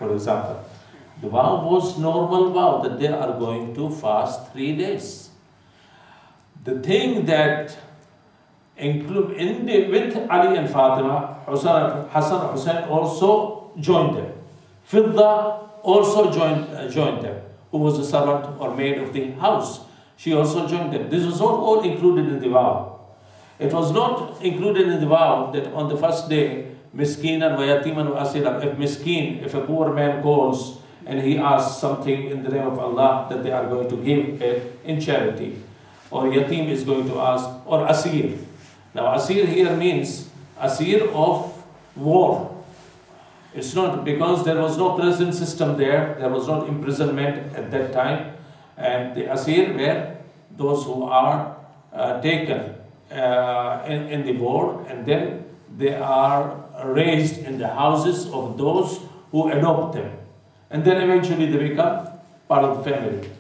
for example. The vow was normal vow that they are going to fast 3 days. The thing that with Ali and Fatima, Hassan and Hussein also joined them. Fidda also joined them, who was a servant or maid of the house. She also joined them. This was not all included in the vow. It was not included in the vow that on the first day, miskinan wa yatiman wa asiran, if a poor man calls and he asks something in the name of Allah, that they are going to give it in charity. Or yatim is going to ask, or asir. Now asir here means asir of war. It's not because there was no prison system there was not imprisonment at that time. And the asir were those who are taken in the war, and then they are raised in the houses of those who adopt them. And then eventually they become part of the family.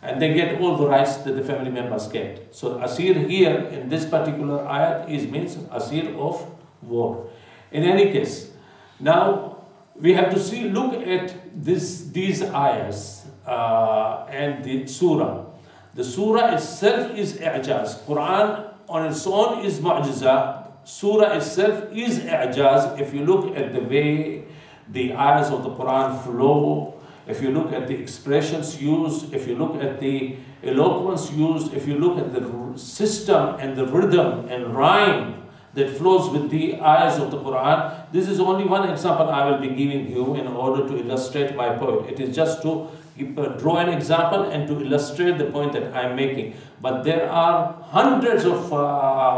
And they get all the rights that the family members get. So asir here in this particular ayat means asir of war. In any case, now we have to look at these ayahs and the surah. The surah itself is i'jaz. Quran on its own is mu'jiza. Surah itself is i'jaz. If you look at the way the ayahs of the Quran flow, if you look at the expressions used, if you look at the eloquence used, if you look at the system and the rhythm and rhyme that flows with the ayahs of the Quran, this is only one example I will be giving you in order to illustrate my point. It is just to draw an example and to illustrate the point that I am making. But there are hundreds of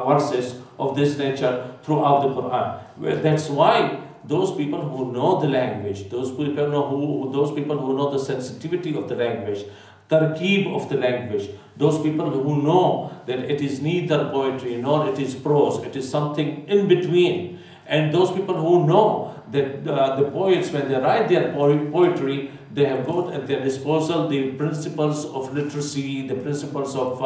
verses of this nature throughout the Quran. That's why those people who know the language, those people who know the sensitivity of the language, tarkeeb of the language, those people who know that it is neither poetry nor it is prose, it is something in between, and those people who know that the poets, when they write their poetry, they have got at their disposal the principles of literacy, the principles of,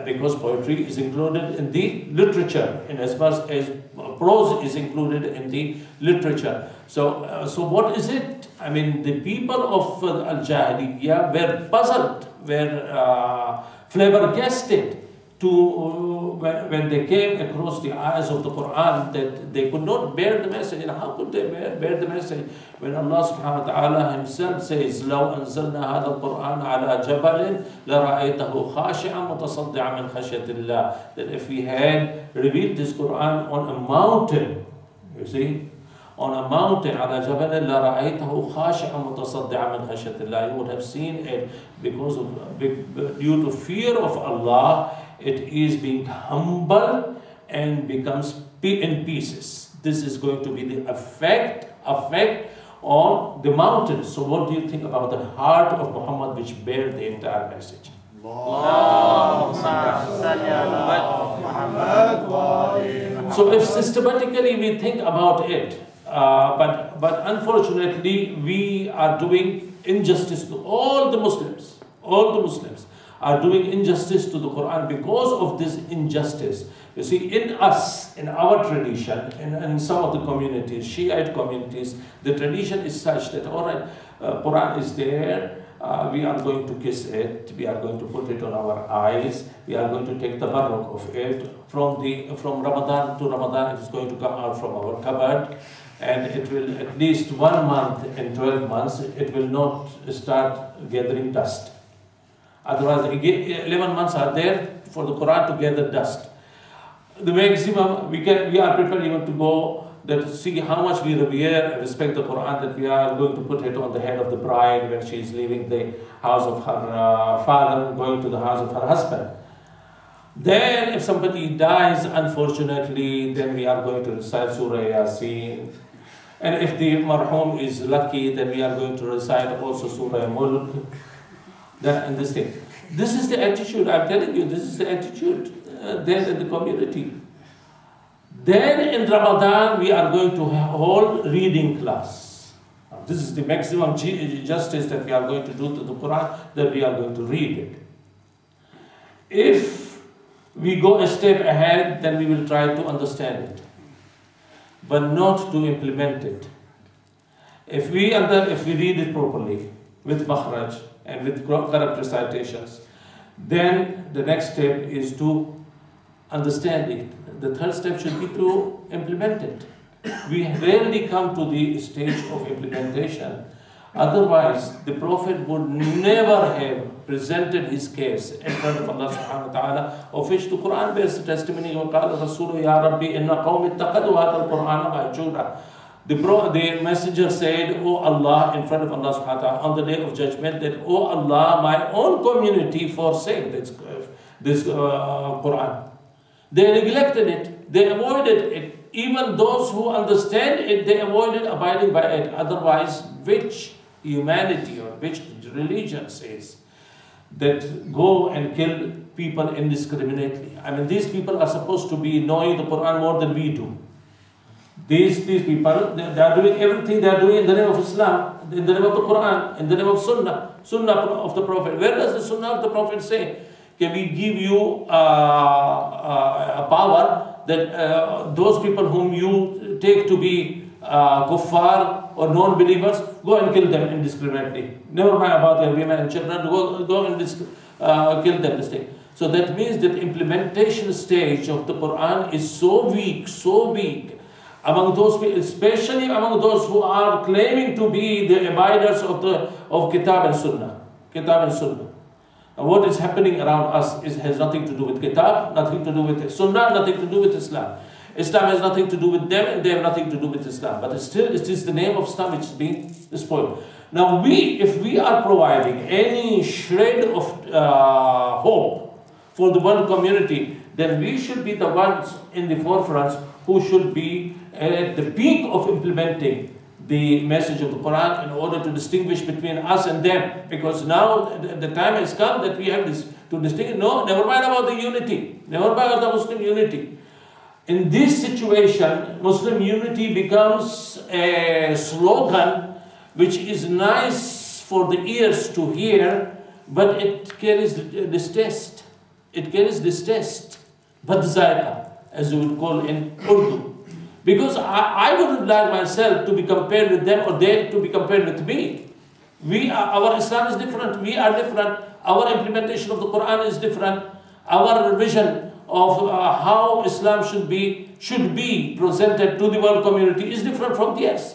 because poetry is included in the literature, in as much as prose is included in the literature. So what is it? I mean, the people of Al-Jahiliyyah were puzzled, were flabbergasted when they came across the ayahs of the Quran, that they could not bear the message. And how could they bear the message when Allah subhanahu wa ta'ala himself says, لَوْ أَنزَلْنَا هَذَا الْقُرْآنَ عَلَى جَبَلٍ لَرَأَيْتَهُ خَاشِعًا مُتَصَدِّعًا مِنْ خَشْيَةِ اللَّهِ. That if we had revealed this Quran on a mountain, you see, on a mountain, على جبل لرأيته خاشعا متصدعا من خشية الله, you would have seen it because of due to fear of Allah, it is being humble and becomes in pieces. This is going to be the effect on the mountain. So what do you think about the heart of Muhammad, which bear the entire message? So if systematically we think about it, but unfortunately we are doing injustice to all the Muslims. All the Muslims are doing injustice to the Quran because of this injustice. You see, in us, in our tradition, in some of the communities, Shiite communities, the tradition is such that, all right, Quran is there, we are going to kiss it, we are going to put it on our eyes, we are going to take the tabarruk of it. From Ramadan to Ramadan, it is going to come out from our cupboard, and it will at least 1 month in 12 months, it will not start gathering dust. Otherwise, 11 months are there for the Quran to gather dust. The maximum, we are prepared even to go, that see how much we revere and respect the Quran, that we are going to put it on the head of the bride when she is leaving the house of her father and going to the house of her husband. Then if somebody dies, unfortunately, then we are going to recite Surah Yasin. And if the marhum is lucky, then we are going to recite also Surah Mulk. And this thing. This is the attitude, I'm telling you, this is the attitude there in the community. Then in Ramadan, we are going to hold reading class. Now, this is the maximum justice that we are going to do to the Quran, that we are going to read it. If we go a step ahead, then we will try to understand it, but not to implement it. If we read it properly, with makhraj and with correct recitations, then the next step is to understand it. The third step should be to implement it. We rarely come to the stage of implementation. Otherwise, the Prophet would never have presented his case in front of Allah subhanahu wa ta'ala, of which the Quran bears testimony. وَقَالَ الرَّسُولُ يَا رَبِّي إِنَّ قَوْمِ اتَّخَذُوا هَذَا الْقُرْآنَ مَهْجُورًا. The messenger said, "O Allah," in front of Allah subhanahu wa ta'ala on the day of judgment, that, "O Allah, my own community forsake this Quran." They neglected it, they avoided it. Even those who understand it, they avoided abiding by it. Otherwise, which humanity or which religion says that go and kill people indiscriminately? I mean, these people are supposed to be knowing the Quran more than we do. These people, they are doing everything they are doing in the name of Islam, in the name of the Quran, in the name of Sunnah of the Prophet. Where does the Sunnah of the Prophet say, can we give you a power that those people whom you take to be kuffar or non-believers, go and kill them indiscriminately. Never mind about their women and children, go and kill them. So that means that implementation stage of the Quran is so weak among those people, especially among those who are claiming to be the abiders of Kitab and Sunnah. And what is happening around us has nothing to do with Kitab, nothing to do with Sunnah, nothing to do with Islam. Islam has nothing to do with them, and they have nothing to do with Islam. But still, it is the name of Islam which is being spoiled. Now, if we are providing any shred of hope for the world community, then we should be the ones in the forefront who should be at the peak of implementing the message of the Quran in order to distinguish between us and them. Because now the time has come that we have to distinguish. No, never mind about the unity. Never mind about the Muslim unity. In this situation, Muslim unity becomes a slogan which is nice for the ears to hear, but it carries distaste. It carries distaste. Badzaika, as you would call in Urdu. Because I wouldn't like myself to be compared with them or they to be compared with me. Our Islam is different. We are different. Our implementation of the Quran is different. Our vision of how Islam should be presented to the world community is different from theirs.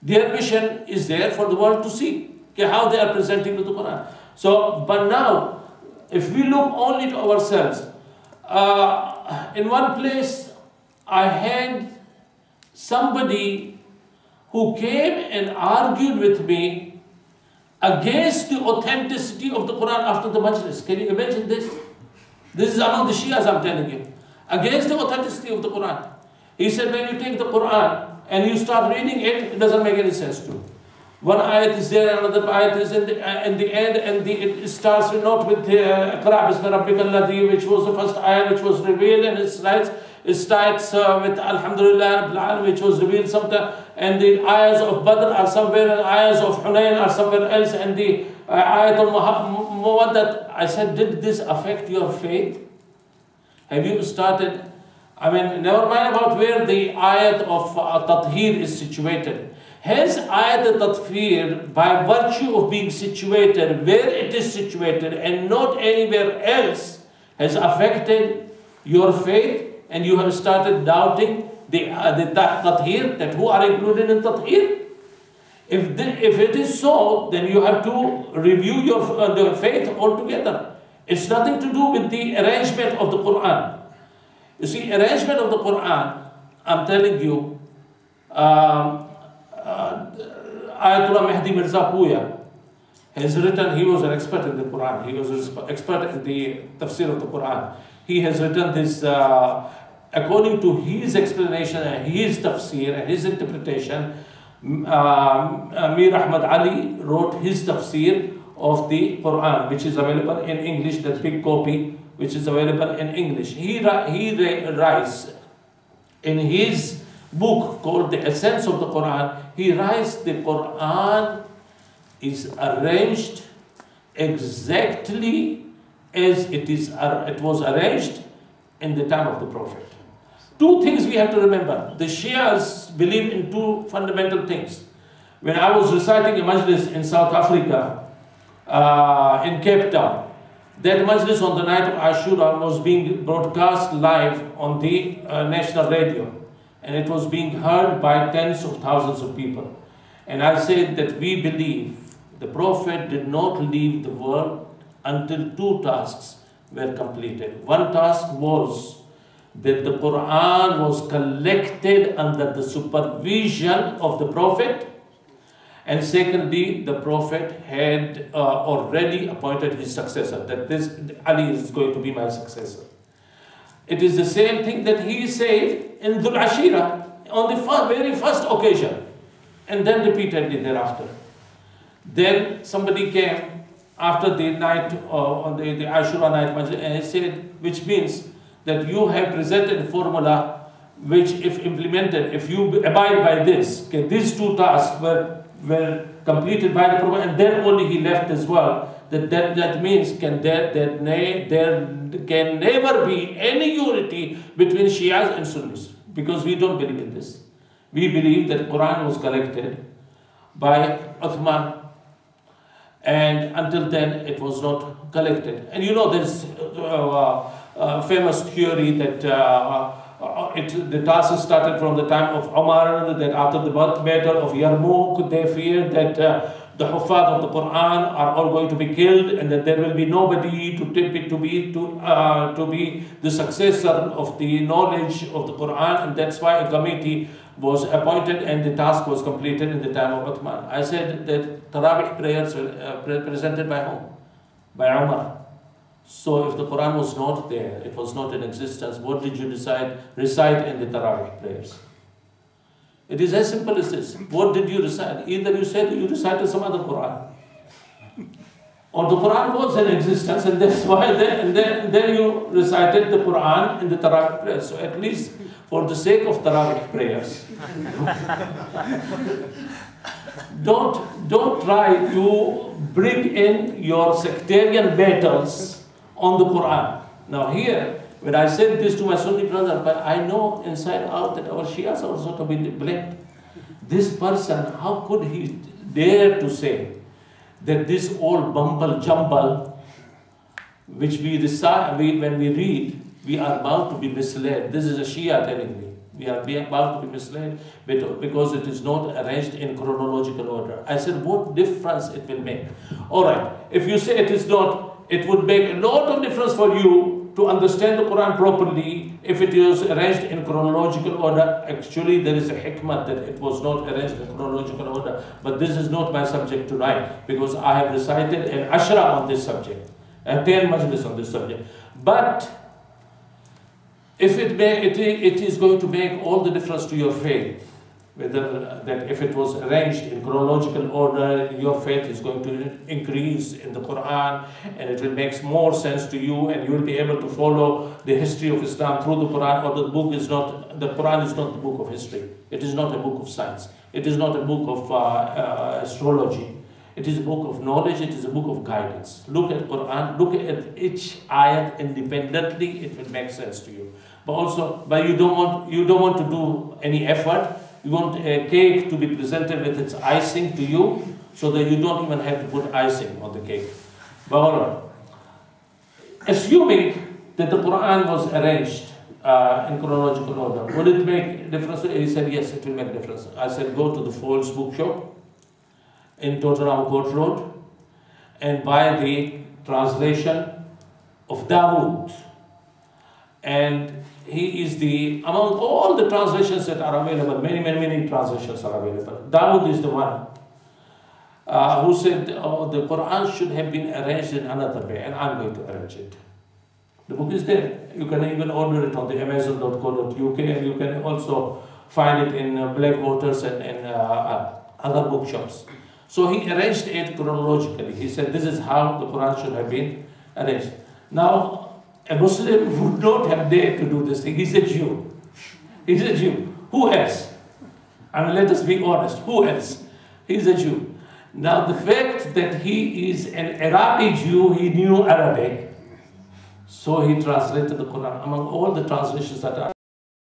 Their vision is there for the world to see how they are presenting the Quran. So, but now, if we look only to ourselves, in one place I had somebody who came and argued with me against the authenticity of the Quran after the Majlis. Can you imagine this? This is among the Shias, I'm telling you. Against the authenticity of the Quran. He said, when you take the Quran and you start reading it, it doesn't make any sense to you. One ayat is there, another ayat is in the end, and it starts not with Iqra bismi rabbikal ladhi, which was the first ayat which was revealed, and it starts with Alhamdulillah Rabbil Alamin, which was revealed sometime, and the ayahs of Badr are somewhere, and ayahs of Hunayn are somewhere else, and the ayat al-Muwaddat. I said, did this affect your faith? Have you started? I mean, never mind about where the ayat of Tathir is situated. Has ayat al-Tathir, by virtue of being situated where it is situated and not anywhere else, has affected your faith? And you have started doubting the Tathir, that who are included in Tathir? If it is so, then you have to review your faith altogether. It's nothing to do with the arrangement of the Quran. You see, arrangement of the Quran, I'm telling you, Ayatollah Mehdi Mirza Puya has written, he was an expert in the Quran, he was an expert in the tafsir of the Quran. He has written this, according to his explanation and his tafsir and his interpretation. Mir Ahmad Ali wrote his tafsir of the Quran, which is available in English, that big copy, which is available in English. He writes in his book called The Essence of the Quran, he writes the Quran is arranged exactly as it was arranged in the time of the Prophet. Two things we have to remember. The Shias believe in two fundamental things. When I was reciting a Majlis in South Africa, in Cape Town, that Majlis on the night of Ashura was being broadcast live on the national radio, and it was being heard by tens of thousands of people. And I said that we believe the Prophet did not leave the world until two tasks were completed. One task was that the Quran was collected under the supervision of the Prophet, and secondly, the Prophet had already appointed his successor, that this Ali is going to be my successor. It is the same thing that he said in Dhul Ashira on the very first occasion, and then repeatedly thereafter. Then somebody came after the night, on the Ashura night, and he said, which means that you have presented a formula which, if implemented, if you abide by this, okay, these two tasks were completed by the Prophet, and then only he left as well. That means there can never be any unity between Shias and Sunnis, because we don't believe in this. We believe that Quran was collected by Uthman, and until then it was not collected. And you know, there's famous theory that the task started from the time of Umar, that after the battle of Yarmouk, they feared that the Huffaz of the Quran are all going to be killed, and that there will be nobody to be the successor of the knowledge of the Quran, and that's why a committee was appointed and the task was completed in the time of Uthman. I said that Tarawih prayers were presented by whom? By Umar. So if the Quran was not there, it was not in existence, what did you recite in the Tarawih prayers? It is as simple as this. What did you recite? Either you said you recited some other Quran, or the Quran was in existence, and that's why then you recited the Quran in the Tarawih prayers. So at least for the sake of Tarawih prayers, don't try to bring in your sectarian battles on the Quran. Now here, when I said this to my Sunni brother, but I know inside out that our Shias are also to be blamed. This person, how could he dare to say that this old bumble jumble, which we recite, when we read, we are about to be misled. This is a Shia telling me. We are about to be misled because it is not arranged in chronological order. I said, what difference it will make? All right, if you say it is not, it would make a lot of difference for you to understand the Quran properly if it is arranged in chronological order. Actually, there is a hikmah that it was not arranged in chronological order. But this is not my subject tonight, because I have recited an ashra on this subject, a 10 majlis on this subject. But if it is going to make all the difference to your faith, whether that if it was arranged in chronological order, your faith is going to increase in the Quran, and it will make more sense to you, and you will be able to follow the history of Islam through the Quran. Or the Quran is not the book of history. It is not a book of science. It is not a book of astrology. It is a book of knowledge. It is a book of guidance. Look at Quran. Look at each ayat independently. It will make sense to you. But you don't want to do any effort. You want a cake to be presented with its icing to you, so that you don't even have to put icing on the cake. But all right. Assuming that the Quran was arranged in chronological order, would it make a difference? He said, yes, it will make a difference. I said, go to the Folds bookshop in Tottenham Court Road and buy the translation of Dawood. And he is among all the translations that are available, many translations are available. Dawood is the one who said, oh, the Quran should have been arranged in another way, and I'm going to arrange it. The book is there. You can even order it on the amazon.co.uk, and you can also find it in Blackwaters and other bookshops. So he arranged it chronologically. He said, this is how the Quran should have been arranged. Now, a Muslim would not have dared to do this thing. He's a Jew. He's a Jew. Who else? I mean, let us be honest. Who else? He's a Jew. Now, the fact that he is an Arabic Jew, he knew Arabic, so he translated the Quran among all the translations that are